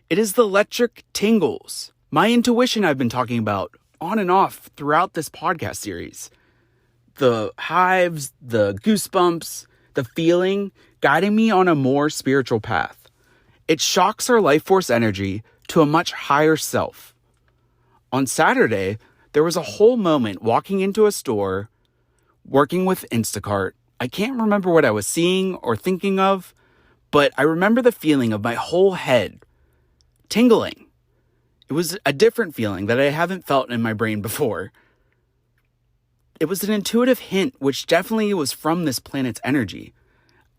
It is the electric tingles, my intuition I've been talking about on and off throughout this podcast series. The hives, the goosebumps, the feeling guiding me on a more spiritual path. It shocks our life force energy to a much higher self. On Saturday, there was a whole moment walking into a store, working with Instacart. I can't remember what I was seeing or thinking of, but I remember the feeling of my whole head tingling. It was a different feeling that I haven't felt in my brain before. It was an intuitive hint, which definitely was from this planet's energy.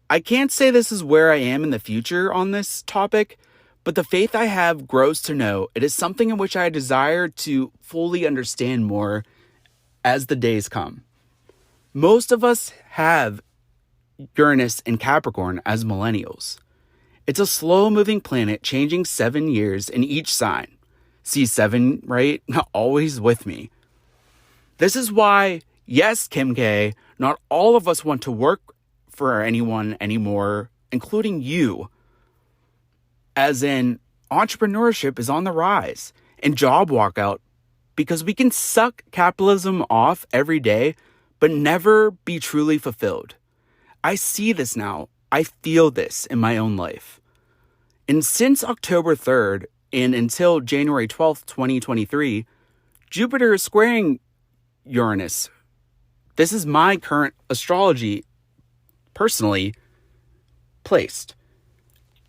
I can't say this is where I am in the future on this topic, but the faith I have grows to know it is something in which I desire to fully understand more as the days come. Most of us have Uranus and Capricorn as millennials. It's a slow-moving planet changing 7 years in each sign. See 7, right? Always with me. This is why, yes, Kim K, not all of us want to work for anyone anymore, including you. As in, entrepreneurship is on the rise and job walkout because we can suck capitalism off every day, but never be truly fulfilled. I see this now. I feel this in my own life. And since October 3rd and until January 12th, 2023, Jupiter is squaring Uranus. This is my current astrology, personally, placed.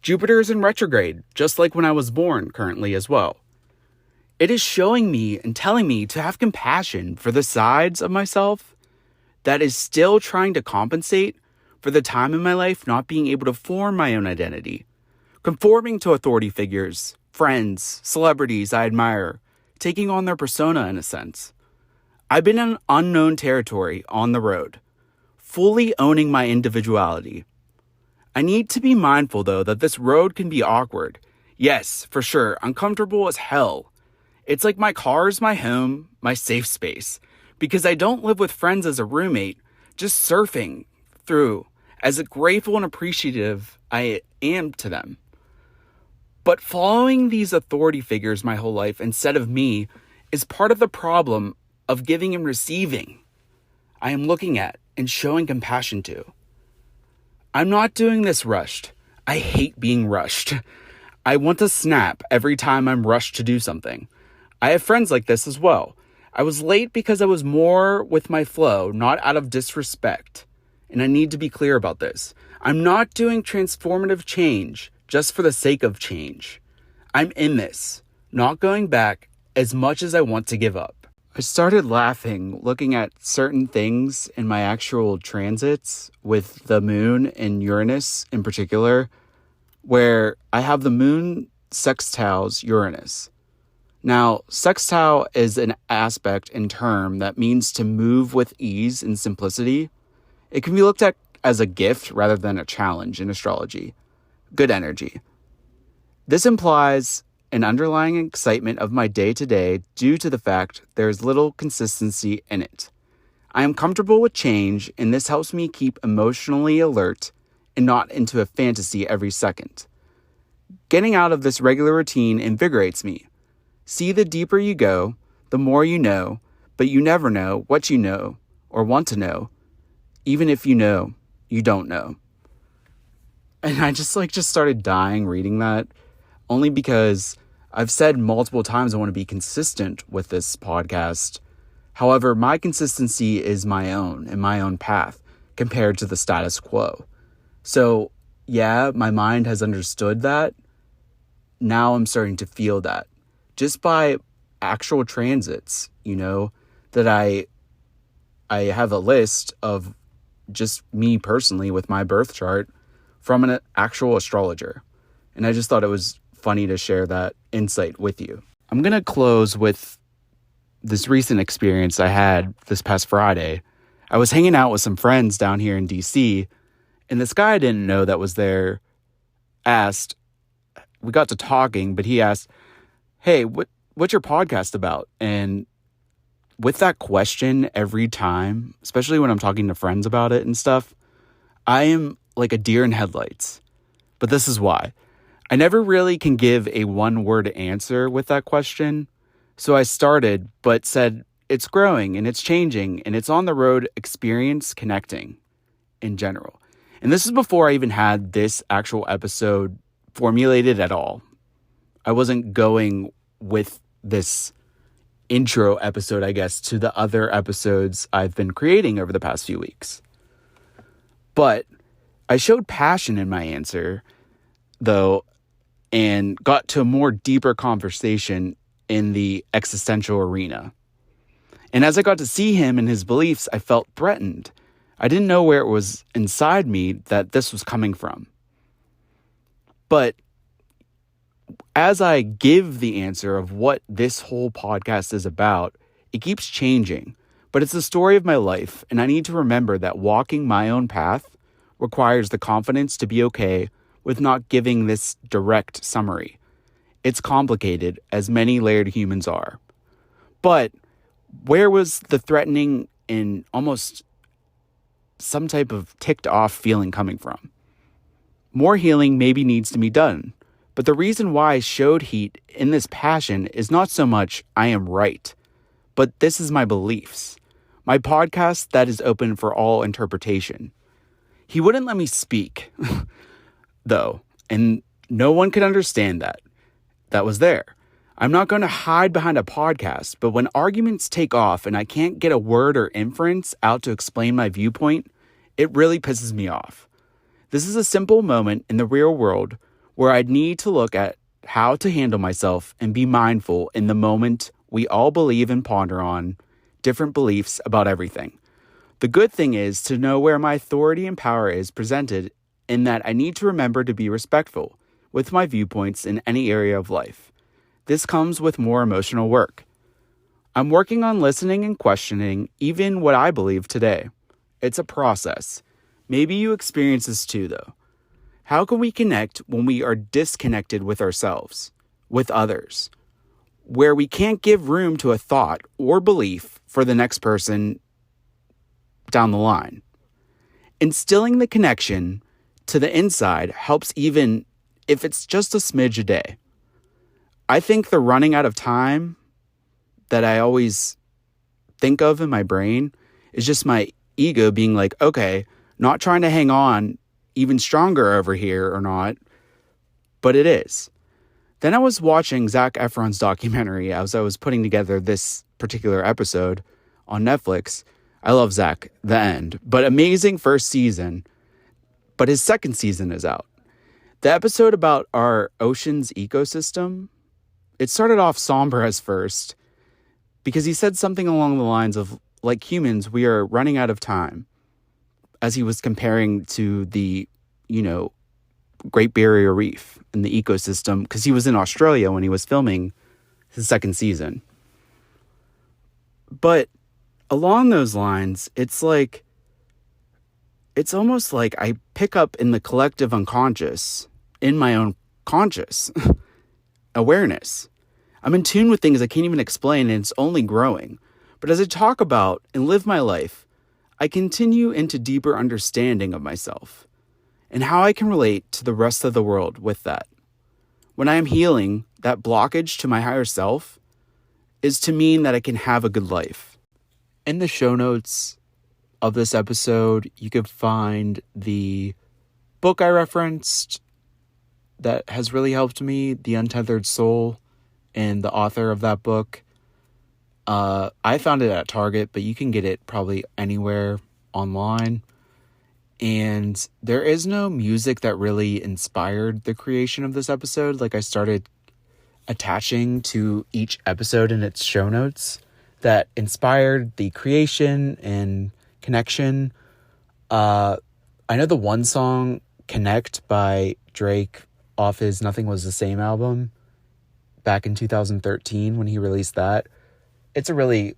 Jupiter is in retrograde, just like when I was born currently as well. It is showing me and telling me to have compassion for the sides of myself that is still trying to compensate for the time in my life not being able to form my own identity, conforming to authority figures, friends, celebrities I admire, taking on their persona in a sense. I've been in unknown territory on the road, fully owning my individuality. I need to be mindful, though, that this road can be awkward. Yes, for sure, uncomfortable as hell. It's like my car is my home, my safe space, because I don't live with friends as a roommate, just surfing through as grateful and appreciative I am to them. But following these authority figures my whole life instead of me is part of the problem of giving and receiving I am looking at and showing compassion to. I'm not doing this rushed. I hate being rushed. I want to snap every time I'm rushed to do something. I have friends like this as well. I was late because I was more with my flow, not out of disrespect. And I need to be clear about this. I'm not doing transformative change just for the sake of change. I'm in this, not going back as much as I want to give up. I started laughing looking at certain things in my actual transits with the moon and Uranus in particular, where I have the moon sextiles Uranus. Now, sextile is an aspect and term that means to move with ease and simplicity. It can be looked at as a gift rather than a challenge in astrology. Good energy. This implies an underlying excitement of my day-to-day due to the fact there is little consistency in it. I am comfortable with change, and this helps me keep emotionally alert and not into a fantasy every second. Getting out of this regular routine invigorates me. See, the deeper you go, the more you know, but you never know what you know or want to know, even if you know, you don't know. And I just started dying reading that, only because I've said multiple times I want to be consistent with this podcast. However, my consistency is my own and my own path compared to the status quo. So, yeah, my mind has understood that. Now I'm starting to feel that. Just by actual transits, that I have a list of just me personally with my birth chart from an actual astrologer. And I just thought it was funny to share that insight with you. I'm going to close with this recent experience I had this past Friday. I was hanging out with some friends down here in DC, and this guy I didn't know that was there we got to talking, but he asked, "Hey, what's your podcast about?" And with that question every time, especially when I'm talking to friends about it and stuff, I am like a deer in headlights. But this is why. I never really can give a one-word answer with that question. So I started, but said it's growing and it's changing and it's on the road experience connecting in general. And this is before I even had this actual episode formulated at all. I wasn't going with this intro episode, I guess, to the other episodes I've been creating over the past few weeks. But I showed passion in my answer, though, and got to a more deeper conversation in the existential arena. And as I got to see him and his beliefs, I felt threatened. I didn't know where it was inside me that this was coming from. But as I give the answer of what this whole podcast is about, it keeps changing. But it's the story of my life, and I need to remember that walking my own path requires the confidence to be okay with not giving this direct summary. It's complicated, as many layered humans are. But where was the threatening and almost some type of ticked off feeling coming from? More healing maybe needs to be done. But the reason why I showed heat in this passion is not so much I am right, but this is my beliefs. My podcast that is open for all interpretation. He wouldn't let me speak, though, and no one could understand that. That was there. I'm not going to hide behind a podcast, but when arguments take off and I can't get a word or inference out to explain my viewpoint, it really pisses me off. This is a simple moment in the real world where I'd need to look at how to handle myself and be mindful in the moment we all believe and ponder on different beliefs about everything. The good thing is to know where my authority and power is presented, in that I need to remember to be respectful with my viewpoints in any area of life. This comes with more emotional work. I'm working on listening and questioning even what I believe today. It's a process. Maybe you experience this too, though. How can we connect when we are disconnected with ourselves, with others, where we can't give room to a thought or belief for the next person down the line? Instilling the connection to the inside helps, even if it's just a smidge a day. I think the running out of time that I always think of in my brain is just my ego being like, okay, not trying to hang on even stronger over here or not, but it is. Then I was watching Zac Efron's documentary as I was putting together this particular episode on Netflix. I love Zac, The End, but amazing first season, but his second season is out. The episode about our ocean's ecosystem, it started off somber as first because he said something along the lines of, like humans, we are running out of time, as he was comparing to the, Great Barrier Reef and the ecosystem, because he was in Australia when he was filming his second season. But along those lines, it's almost like I pick up in the collective unconscious, in my own conscious awareness. I'm in tune with things I can't even explain, and it's only growing. But as I talk about and live my life, I continue into deeper understanding of myself and how I can relate to the rest of the world with that. When I am healing, that blockage to my higher self is to mean that I can have a good life. In the show notes of this episode, you can find the book I referenced that has really helped me, The Untethered Soul, and the author of that book. I found it at Target, but you can get it probably anywhere online. And there is no music that really inspired the creation of this episode. Like, I started attaching to each episode in its show notes that inspired the creation and connection. I know the one song, Connect by Drake, off his Nothing Was the Same album back in 2013 when he released that. It's a really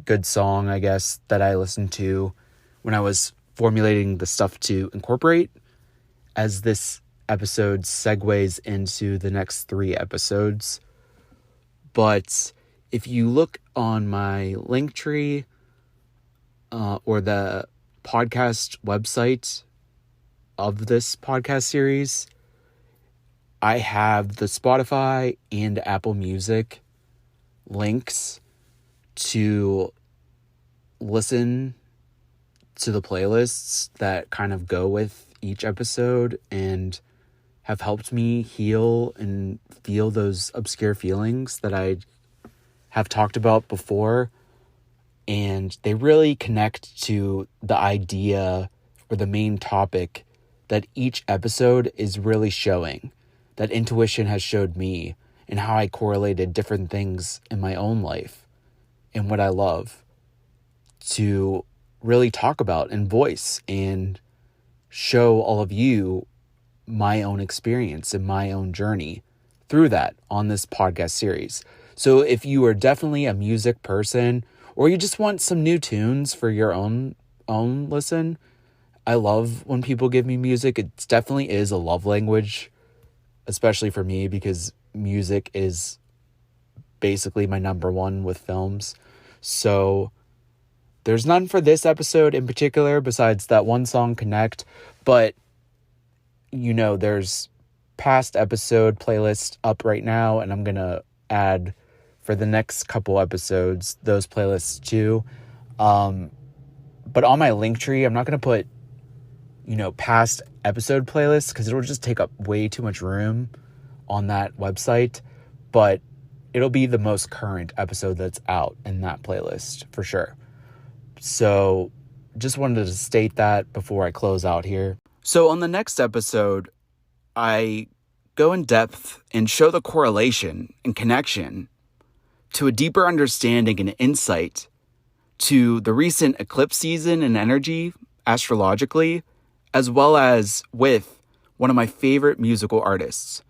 good song, I guess, that I listened to when I was formulating the stuff to incorporate, as this episode segues into the next 3 episodes. But if you look on my Linktree or the podcast website of this podcast series, I have the Spotify and Apple Music links to listen to the playlists that kind of go with each episode and have helped me heal and feel those obscure feelings that I have talked about before. And they really connect to the idea or the main topic that each episode is really showing, that intuition has showed me, and how I correlated different things in my own life and what I love to really talk about and voice and show all of you my own experience and my own journey through that on this podcast series. So if you are definitely a music person, or you just want some new tunes for your own listen, I love when people give me music. It definitely is a love language, especially for me, because music is basically my number one with films. So there's none for this episode in particular besides that one song, Connect. But, there's past episode playlist up right now, and I'm going to add for the next couple episodes those playlists too. But on my Linktree, I'm not going to put, past episode playlists because it'll just take up way too much room on that website. But it'll be the most current episode that's out in that playlist for sure. So just wanted to state that before I close out here. So on the next episode, I go in depth and show the correlation and connection to a deeper understanding and insight to the recent eclipse season and energy astrologically, as well as with one of my favorite musical artists.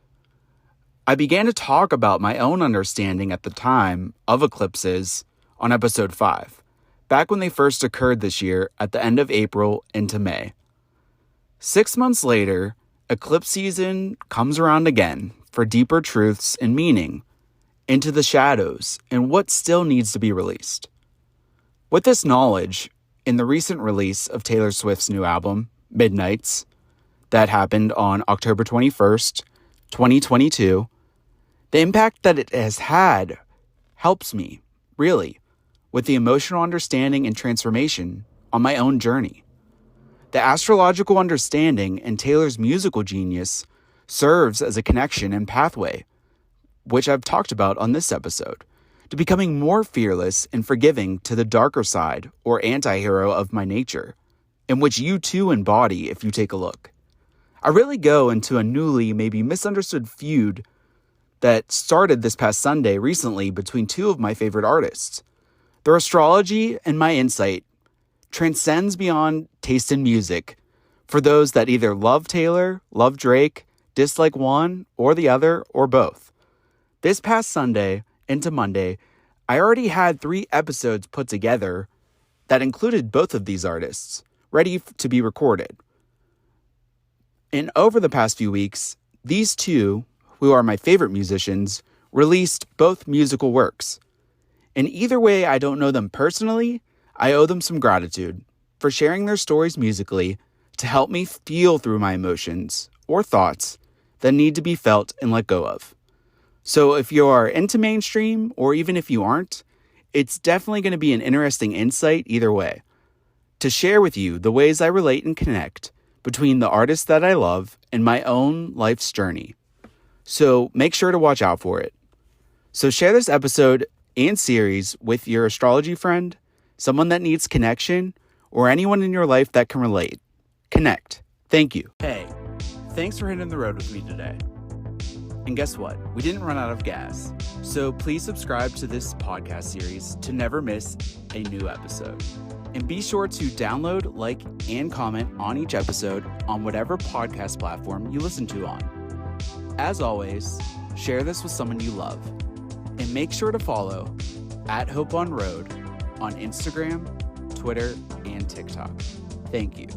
I began to talk about my own understanding at the time of eclipses on episode 5. Back when they first occurred this year at the end of April into May. 6 months later, eclipse season comes around again for deeper truths and meaning into the shadows and what still needs to be released. With this knowledge, in the recent release of Taylor Swift's new album, Midnights, that happened on October 21st, 2022, the impact that it has had helps me, really, with the emotional understanding and transformation on my own journey. The astrological understanding and Taylor's musical genius serves as a connection and pathway, which I've talked about on this episode, to becoming more fearless and forgiving to the darker side or anti-hero of my nature, in which you too embody if you take a look. I really go into a newly, maybe misunderstood feud that started this past Sunday recently between two of my favorite artists. Their astrology and my insight transcends beyond taste in music for those that either love Taylor, love Drake, dislike one or the other, or both. This past Sunday, into Monday, I already had 3 episodes put together that included both of these artists, ready to be recorded. And over the past few weeks, these two, who are my favorite musicians, released both musical works. And either way, I don't know them personally, I owe them some gratitude for sharing their stories musically to help me feel through my emotions or thoughts that need to be felt and let go of. So if you are into mainstream, or even if you aren't, it's definitely going to be an interesting insight either way, to share with you the ways I relate and connect between the artists that I love and my own life's journey. So make sure to watch out for it. So share this episode and series with your astrology friend, someone that needs connection, or anyone in your life that can relate. Connect. Thank you. Hey, thanks for hitting the road with me today. And guess what? We didn't run out of gas. So please subscribe to this podcast series to never miss a new episode. And be sure to download, like, and comment on each episode on whatever podcast platform you listen to on. As always, share this with someone you love. And make sure to follow @FOURward on Instagram, Twitter, and TikTok. Thank you.